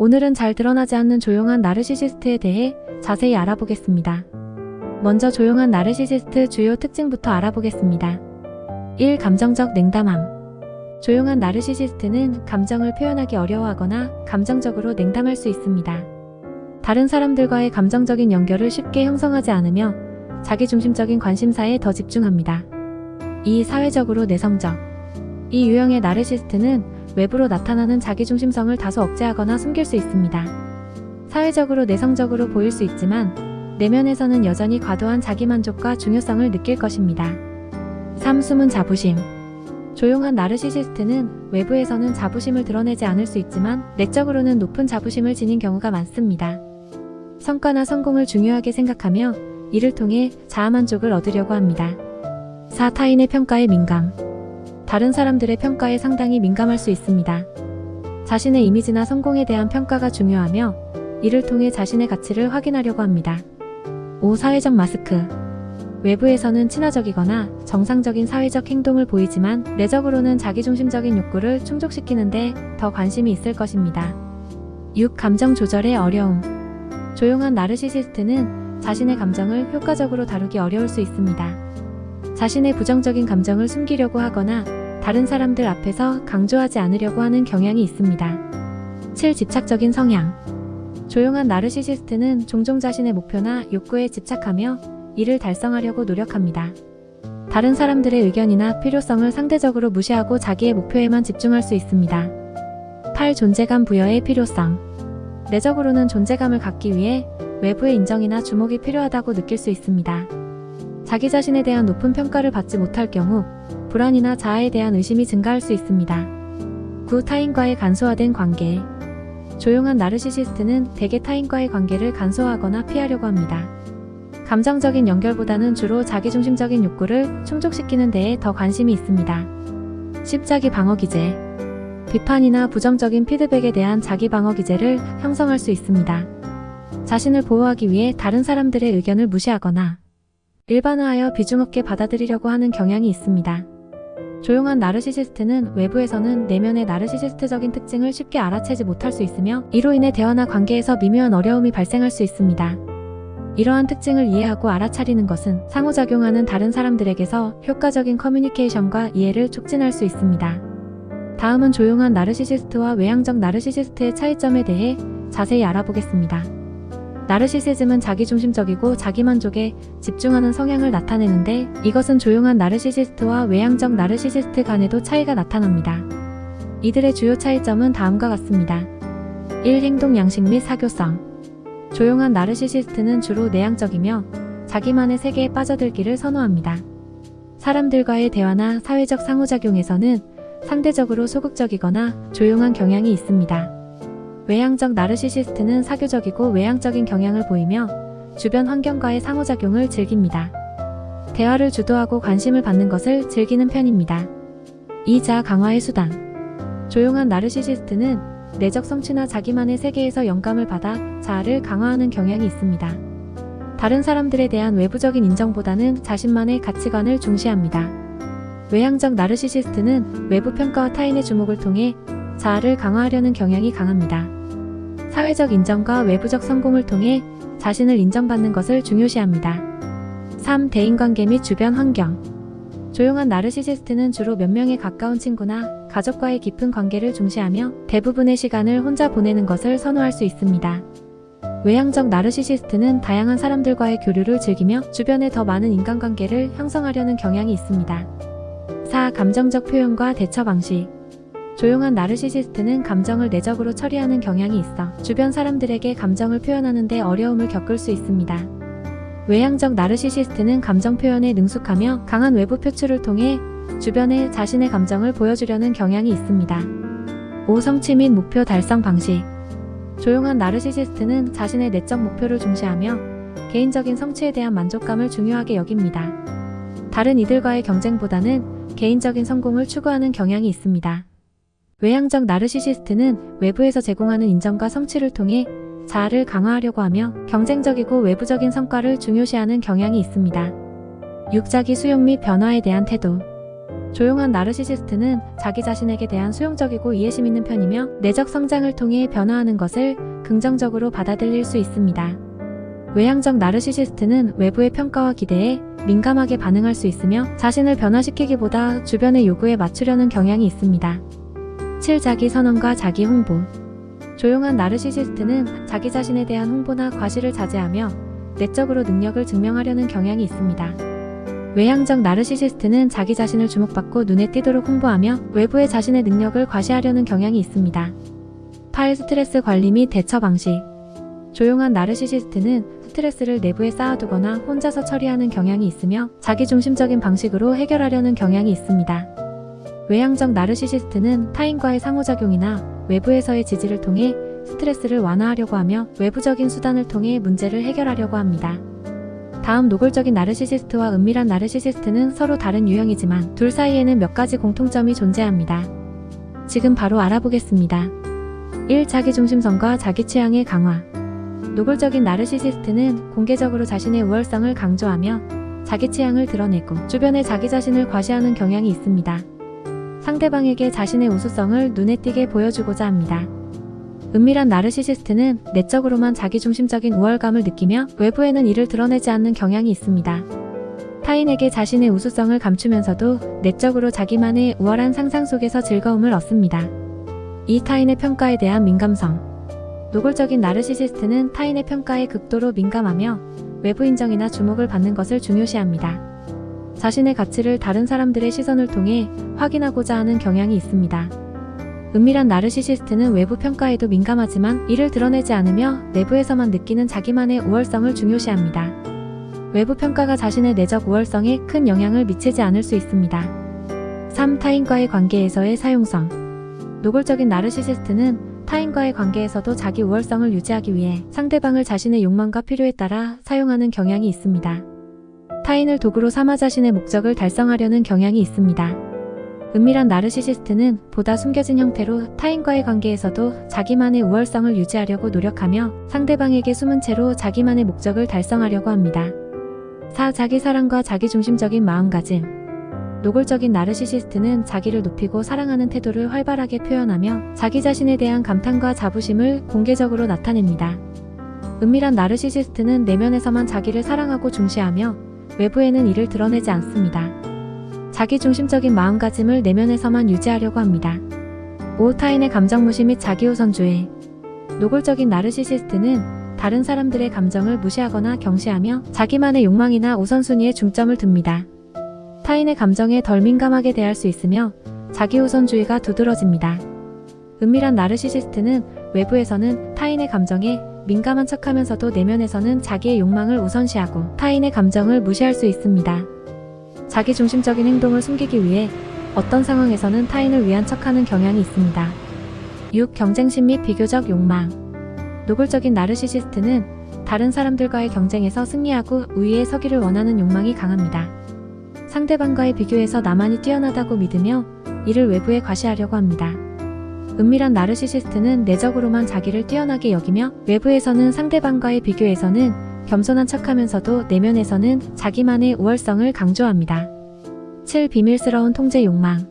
오늘은 잘 드러나지 않는 조용한 나르시시스트에 대해 자세히 알아보겠습니다. 먼저 조용한 나르시시스트 주요 특징부터 알아보겠습니다. 1. 감정적 냉담함. 조용한 나르시시스트는 감정을 표현하기 어려워하거나 감정적으로 냉담할 수 있습니다. 다른 사람들과의 감정적인 연결을 쉽게 형성하지 않으며 자기중심적인 관심사에 더 집중합니다. 2. 사회적으로 내성적. 이 유형의 나르시스트는 외부로 나타나는 자기중심성을 다소 억제하거나 숨길 수 있습니다. 사회적으로 내성적으로 보일 수 있지만 내면에서는 여전히 과도한 자기만족과 중요성을 느낄 것입니다. 3. 숨은 자부심. 조용한 나르시시스트는 외부에서는 자부심을 드러내지 않을 수 있지만 내적으로는 높은 자부심을 지닌 경우가 많습니다. 성과나 성공을 중요하게 생각하며 이를 통해 자아만족을 얻으려고 합니다. 4. 타인의 평가에 민감. 다른 사람들의 평가에 상당히 민감할 수 있습니다. 자신의 이미지나 성공에 대한 평가가 중요하며 이를 통해 자신의 가치를 확인하려고 합니다. 5. 사회적 마스크. 외부에서는 친화적이거나 정상적인 사회적 행동을 보이지만 내적으로는 자기중심적인 욕구를 충족시키는데 더 관심이 있을 것입니다. 6. 감정 조절의 어려움. 조용한 나르시시스트는 자신의 감정을 효과적으로 다루기 어려울 수 있습니다. 자신의 부정적인 감정을 숨기려고 하거나 다른 사람들 앞에서 강조하지 않으려고 하는 경향이 있습니다. 7. 집착적인 성향. 조용한 나르시시스트는 종종 자신의 목표나 욕구에 집착하며 이를 달성하려고 노력합니다. 다른 사람들의 의견이나 필요성을 상대적으로 무시하고 자기의 목표에만 집중할 수 있습니다. 8. 존재감 부여의 필요성. 내적으로는 존재감을 갖기 위해 외부의 인정이나 주목이 필요하다고 느낄 수 있습니다. 자기 자신에 대한 높은 평가를 받지 못할 경우 불안이나 자아에 대한 의심이 증가할 수 있습니다. 9. 타인과의 간소화된 관계. 조용한 나르시시스트는 대개 타인과의 관계를 간소화하거나 피하려고 합니다. 감정적인 연결보다는 주로 자기중심적인 욕구를 충족시키는 데에 더 관심이 있습니다. 10. 자기 방어 기제. 비판이나 부정적인 피드백에 대한 자기 방어 기제를 형성할 수 있습니다. 자신을 보호하기 위해 다른 사람들의 의견을 무시하거나 일반화하여 비중 없게 받아들이려고 하는 경향이 있습니다. 조용한 나르시시스트는 외부에서는 내면의 나르시시스트적인 특징을 쉽게 알아채지 못할 수 있으며 이로 인해 대화나 관계에서 미묘한 어려움이 발생할 수 있습니다. 이러한 특징을 이해하고 알아차리는 것은 상호작용하는 다른 사람들에게서 효과적인 커뮤니케이션과 이해를 촉진할 수 있습니다. 다음은 조용한 나르시시스트와 외향적 나르시시스트의 차이점에 대해 자세히 알아보겠습니다. 나르시시즘은 자기중심적이고 자기만족에 집중하는 성향을 나타내는데 이것은 조용한 나르시시스트와 외향적 나르시시스트 간에도 차이가 나타납니다. 이들의 주요 차이점은 다음과 같습니다. 1. 행동 양식 및 사교성. 조용한 나르시시스트는 주로 내향적이며 자기만의 세계에 빠져들기를 선호합니다. 사람들과의 대화나 사회적 상호작용에서는 상대적으로 소극적이거나 조용한 경향이 있습니다. 외향적 나르시시스트는 사교적이고 외향적인 경향을 보이며 주변 환경과의 상호작용을 즐깁니다. 대화를 주도하고 관심을 받는 것을 즐기는 편입니다. 2. 자아 강화의 수단. 조용한 나르시시스트는 내적 성취나 자기만의 세계에서 영감을 받아 자아를 강화하는 경향이 있습니다. 다른 사람들에 대한 외부적인 인정보다는 자신만의 가치관을 중시합니다. 외향적 나르시시스트는 외부 평가와 타인의 주목을 통해 자아를 강화하려는 경향이 강합니다. 사회적 인정과 외부적 성공을 통해 자신을 인정받는 것을 중요시합니다. 3. 대인관계 및 주변 환경. 조용한 나르시시스트는 주로 몇 명의 가까운 친구나 가족과의 깊은 관계를 중시하며 대부분의 시간을 혼자 보내는 것을 선호할 수 있습니다. 외향적 나르시시스트는 다양한 사람들과의 교류를 즐기며 주변에 더 많은 인간관계를 형성하려는 경향이 있습니다. 4. 감정적 표현과 대처 방식. 조용한 나르시시스트는 감정을 내적으로 처리하는 경향이 있어 주변 사람들에게 감정을 표현하는 데 어려움을 겪을 수 있습니다. 외향적 나르시시스트는 감정 표현에 능숙하며 강한 외부 표출을 통해 주변에 자신의 감정을 보여주려는 경향이 있습니다. 5. 성취 및 목표 달성 방식. 조용한 나르시시스트는 자신의 내적 목표를 중시하며 개인적인 성취에 대한 만족감을 중요하게 여깁니다. 다른 이들과의 경쟁보다는 개인적인 성공을 추구하는 경향이 있습니다. 외향적 나르시시스트는 외부에서 제공하는 인정과 성취를 통해 자아를 강화하려고 하며 경쟁적이고 외부적인 성과를 중요시하는 경향이 있습니다. 6. 자기 수용 및 변화에 대한 태도. 조용한 나르시시스트는 자기 자신에게 대한 수용적이고 이해심 있는 편이며 내적 성장을 통해 변화하는 것을 긍정적으로 받아들일 수 있습니다. 외향적 나르시시스트는 외부의 평가와 기대에 민감하게 반응할 수 있으며 자신을 변화시키기보다 주변의 요구에 맞추려는 경향이 있습니다. 7. 자기 선언과 자기 홍보. 조용한 나르시시스트는 자기 자신에 대한 홍보나 과시를 자제하며 내적으로 능력을 증명하려는 경향이 있습니다. 외향적 나르시시스트는 자기 자신을 주목받고 눈에 띄도록 홍보하며 외부의 자신의 능력을 과시하려는 경향이 있습니다. 8. 스트레스 관리 및 대처 방식. 조용한 나르시시스트는 스트레스를 내부에 쌓아두거나 혼자서 처리하는 경향이 있으며 자기중심적인 방식으로 해결하려는 경향이 있습니다. 외향적 나르시시스트는 타인과의 상호작용이나 외부에서의 지지를 통해 스트레스를 완화하려고 하며 외부적인 수단을 통해 문제를 해결하려고 합니다. 다음 노골적인 나르시시스트와 은밀한 나르시시스트는 서로 다른 유형이지만 둘 사이에는 몇 가지 공통점이 존재합니다. 지금 바로 알아보겠습니다. 1. 자기중심성과 자기 취향의 강화. 노골적인 나르시시스트는 공개적으로 자신의 우월성을 강조하며 자기 취향을 드러내고 주변에 자기 자신을 과시하는 경향이 있습니다. 상대방에게 자신의 우수성을 눈에 띄게 보여주고자 합니다. 은밀한 나르시시스트는 내적으로만 자기중심적인 우월감을 느끼며 외부에는 이를 드러내지 않는 경향이 있습니다. 타인에게 자신의 우수성을 감추면서도 내적으로 자기만의 우월한 상상 속에서 즐거움을 얻습니다. 2. 타인의 평가에 대한 민감성. 노골적인 나르시시스트는 타인의 평가에 극도로 민감하며 외부 인정이나 주목을 받는 것을 중요시합니다. 자신의 가치를 다른 사람들의 시선을 통해 확인하고자 하는 경향이 있습니다. 은밀한 나르시시스트는 외부 평가에도 민감하지만 이를 드러내지 않으며 내부에서만 느끼는 자기만의 우월성을 중요시합니다. 외부 평가가 자신의 내적 우월성에 큰 영향을 미치지 않을 수 있습니다. 3. 타인과의 관계에서의 사용성. 노골적인 나르시시스트는 타인과의 관계에서도 자기 우월성을 유지하기 위해 상대방을 자신의 욕망과 필요에 따라 사용하는 경향이 있습니다. 타인을 도구로 삼아 자신의 목적을 달성하려는 경향이 있습니다. 은밀한 나르시시스트는 보다 숨겨진 형태로 타인과의 관계에서도 자기만의 우월성을 유지하려고 노력하며 상대방에게 숨은 채로 자기만의 목적을 달성하려고 합니다. 4. 자기 사랑과 자기중심적인 마음가짐. 노골적인 나르시시스트는 자기를 높이고 사랑하는 태도를 활발하게 표현하며 자기 자신에 대한 감탄과 자부심을 공개적으로 나타냅니다. 은밀한 나르시시스트는 내면에서만 자기를 사랑하고 중시하며 외부에는 이를 드러내지 않습니다. 자기중심적인 마음가짐을 내면에서만 유지하려고 합니다. 5. 타인의 감정무시 및 자기우선주의. 노골적인 나르시시스트는 다른 사람들의 감정을 무시하거나 경시하며 자기만의 욕망이나 우선순위에 중점을 둡니다. 타인의 감정에 덜 민감하게 대할 수 있으며 자기우선주의가 두드러집니다. 은밀한 나르시시스트는 외부에서는 타인의 감정에 민감한 척하면서도 내면에서는 자기의 욕망을 우선시하고 타인의 감정을 무시할 수 있습니다. 자기중심적인 행동을 숨기기 위해 어떤 상황에서는 타인을 위한 척하는 경향이 있습니다. 6. 경쟁심 및 비교적 욕망. 노골적인 나르시시스트는 다른 사람들과의 경쟁에서 승리하고 우위에 서기를 원하는 욕망이 강합니다. 상대방과의 비교에서 나만이 뛰어나다고 믿으며 이를 외부에 과시하려고 합니다. 은밀한 나르시시스트는 내적으로만 자기를 뛰어나게 여기며 외부에서는 상대방과의 비교에서는 겸손한 척하면서도 내면에서는 자기만의 우월성을 강조합니다. 7. 비밀스러운 통제 욕망.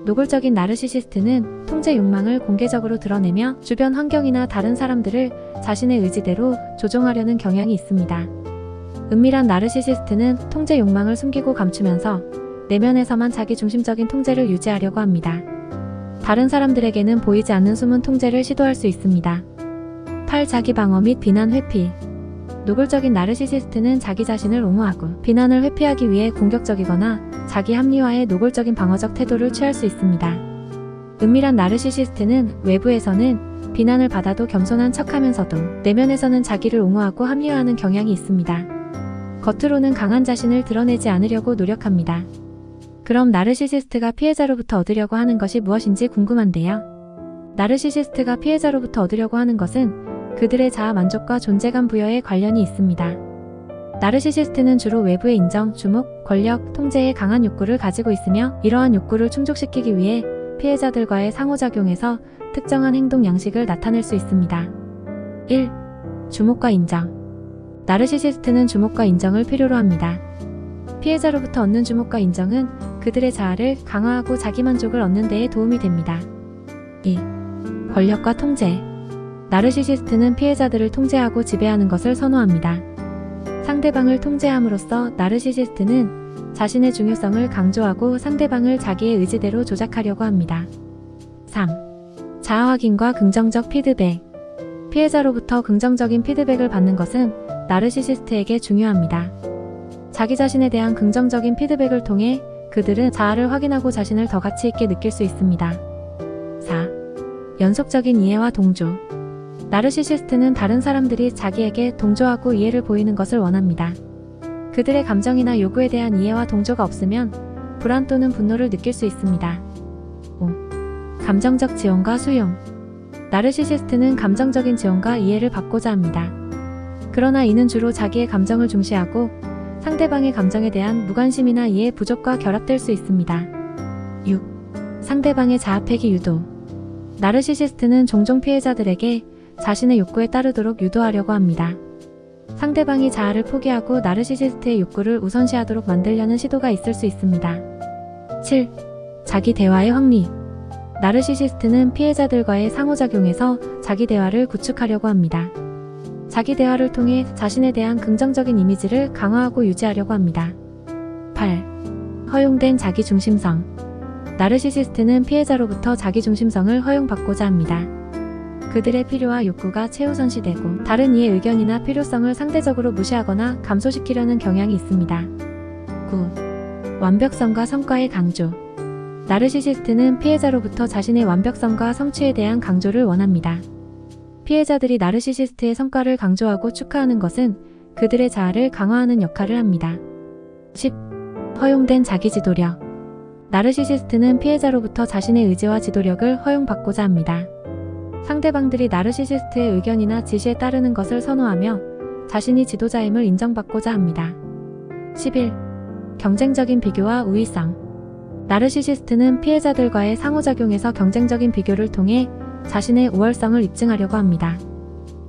노골적인 나르시시스트는 통제 욕망을 공개적으로 드러내며 주변 환경이나 다른 사람들을 자신의 의지대로 조종하려는 경향이 있습니다. 은밀한 나르시시스트는 통제 욕망을 숨기고 감추면서 내면에서만 자기중심적인 통제를 유지하려고 합니다. 다른 사람들에게는 보이지 않는 숨은 통제를 시도할 수 있습니다. 8. 자기 방어 및 비난 회피. 노골적인 나르시시스트는 자기 자신을 옹호하고 비난을 회피하기 위해 공격적이거나 자기 합리화에 노골적인 방어적 태도를 취할 수 있습니다. 은밀한 나르시시스트는 외부에서는 비난을 받아도 겸손한 척하면서도 내면에서는 자기를 옹호하고 합리화하는 경향이 있습니다. 겉으로는 강한 자신을 드러내지 않으려고 노력합니다. 그럼 나르시시스트가 피해자로부터 얻으려고 하는 것이 무엇인지 궁금한데요. 나르시시스트가 피해자로부터 얻으려고 하는 것은 그들의 자아 만족과 존재감 부여에 관련이 있습니다. 나르시시스트는 주로 외부의 인정, 주목, 권력, 통제에 강한 욕구를 가지고 있으며 이러한 욕구를 충족시키기 위해 피해자들과의 상호작용에서 특정한 행동 양식을 나타낼 수 있습니다. 1. 주목과 인정. 나르시시스트는 주목과 인정을 필요로 합니다. 피해자로부터 얻는 주목과 인정은 그들의 자아를 강화하고 자기만족을 얻는 데에 도움이 됩니다. 2. 권력과 통제. 나르시시스트는 피해자들을 통제하고 지배하는 것을 선호합니다. 상대방을 통제함으로써 나르시시스트는 자신의 중요성을 강조하고 상대방을 자기의 의지대로 조작하려고 합니다. 3. 자아 확인과 긍정적 피드백. 피해자로부터 긍정적인 피드백을 받는 것은 나르시시스트에게 중요합니다. 자기 자신에 대한 긍정적인 피드백을 통해 그들은 자아를 확인하고 자신을 더 가치 있게 느낄 수 있습니다. 4. 연속적인 이해와 동조. 나르시시스트는 다른 사람들이 자기에게 동조하고 이해를 보이는 것을 원합니다. 그들의 감정이나 요구에 대한 이해와 동조가 없으면 불안 또는 분노를 느낄 수 있습니다. 5. 감정적 지원과 수용. 나르시시스트는 감정적인 지원과 이해를 받고자 합니다. 그러나 이는 주로 자기의 감정을 중시하고 상대방의 감정에 대한 무관심이나 이해 부족과 결합될 수 있습니다. 6. 상대방의 자아 폐기 유도. 나르시시스트는 종종 피해자들에게 자신의 욕구에 따르도록 유도하려고 합니다. 상대방이 자아를 포기하고 나르시시스트의 욕구를 우선시하도록 만들려는 시도가 있을 수 있습니다. 7. 자기 대화의 확립. 나르시시스트는 피해자들과의 상호작용에서 자기 대화를 구축하려고 합니다. 자기 대화를 통해 자신에 대한 긍정적인 이미지를 강화하고 유지하려고 합니다. 8. 허용된 자기중심성. 나르시시스트는 피해자로부터 자기중심성을 허용받고자 합니다. 그들의 필요와 욕구가 최우선시되고 다른 이의 의견이나 필요성을 상대적으로 무시하거나 감소시키려는 경향이 있습니다. 9. 완벽성과 성과의 강조. 나르시시스트는 피해자로부터 자신의 완벽성과 성취에 대한 강조를 원합니다. 피해자들이 나르시시스트의 성과를 강조하고 축하하는 것은 그들의 자아를 강화하는 역할을 합니다. 10. 허용된 자기지도력. 나르시시스트는 피해자로부터 자신의 의지와 지도력을 허용받고자 합니다. 상대방들이 나르시시스트의 의견이나 지시에 따르는 것을 선호하며 자신이 지도자임을 인정받고자 합니다. 11. 경쟁적인 비교와 우위성. 나르시시스트는 피해자들과의 상호작용에서 경쟁적인 비교를 통해 자신의 우월성을 입증하려고 합니다.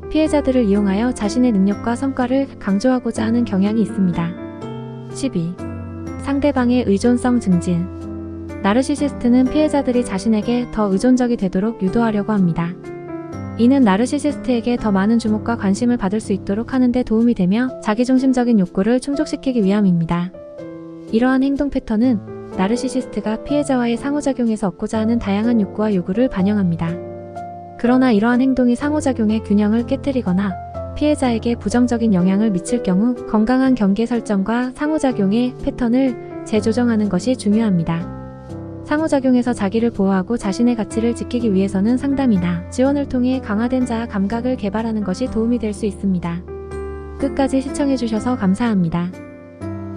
피해자들을 이용하여 자신의 능력과 성과를 강조하고자 하는 경향이 있습니다. 12. 상대방의 의존성 증진. 나르시시스트는 피해자들이 자신에게 더 의존적이 되도록 유도하려고 합니다. 이는 나르시시스트에게 더 많은 주목과 관심을 받을 수 있도록 하는 데 도움이 되며 자기중심적인 욕구를 충족시키기 위함입니다. 이러한 행동 패턴은 나르시시스트가 피해자와의 상호작용에서 얻고자 하는 다양한 욕구와 요구를 반영합니다. 그러나 이러한 행동이 상호작용의 균형을 깨뜨리거나 피해자에게 부정적인 영향을 미칠 경우 건강한 경계 설정과 상호작용의 패턴을 재조정하는 것이 중요합니다. 상호작용에서 자기를 보호하고 자신의 가치를 지키기 위해서는 상담이나 지원을 통해 강화된 자아 감각을 개발하는 것이 도움이 될 수 있습니다. 끝까지 시청해주셔서 감사합니다.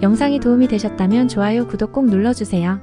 영상이 도움이 되셨다면 좋아요, 구독 꼭 눌러주세요.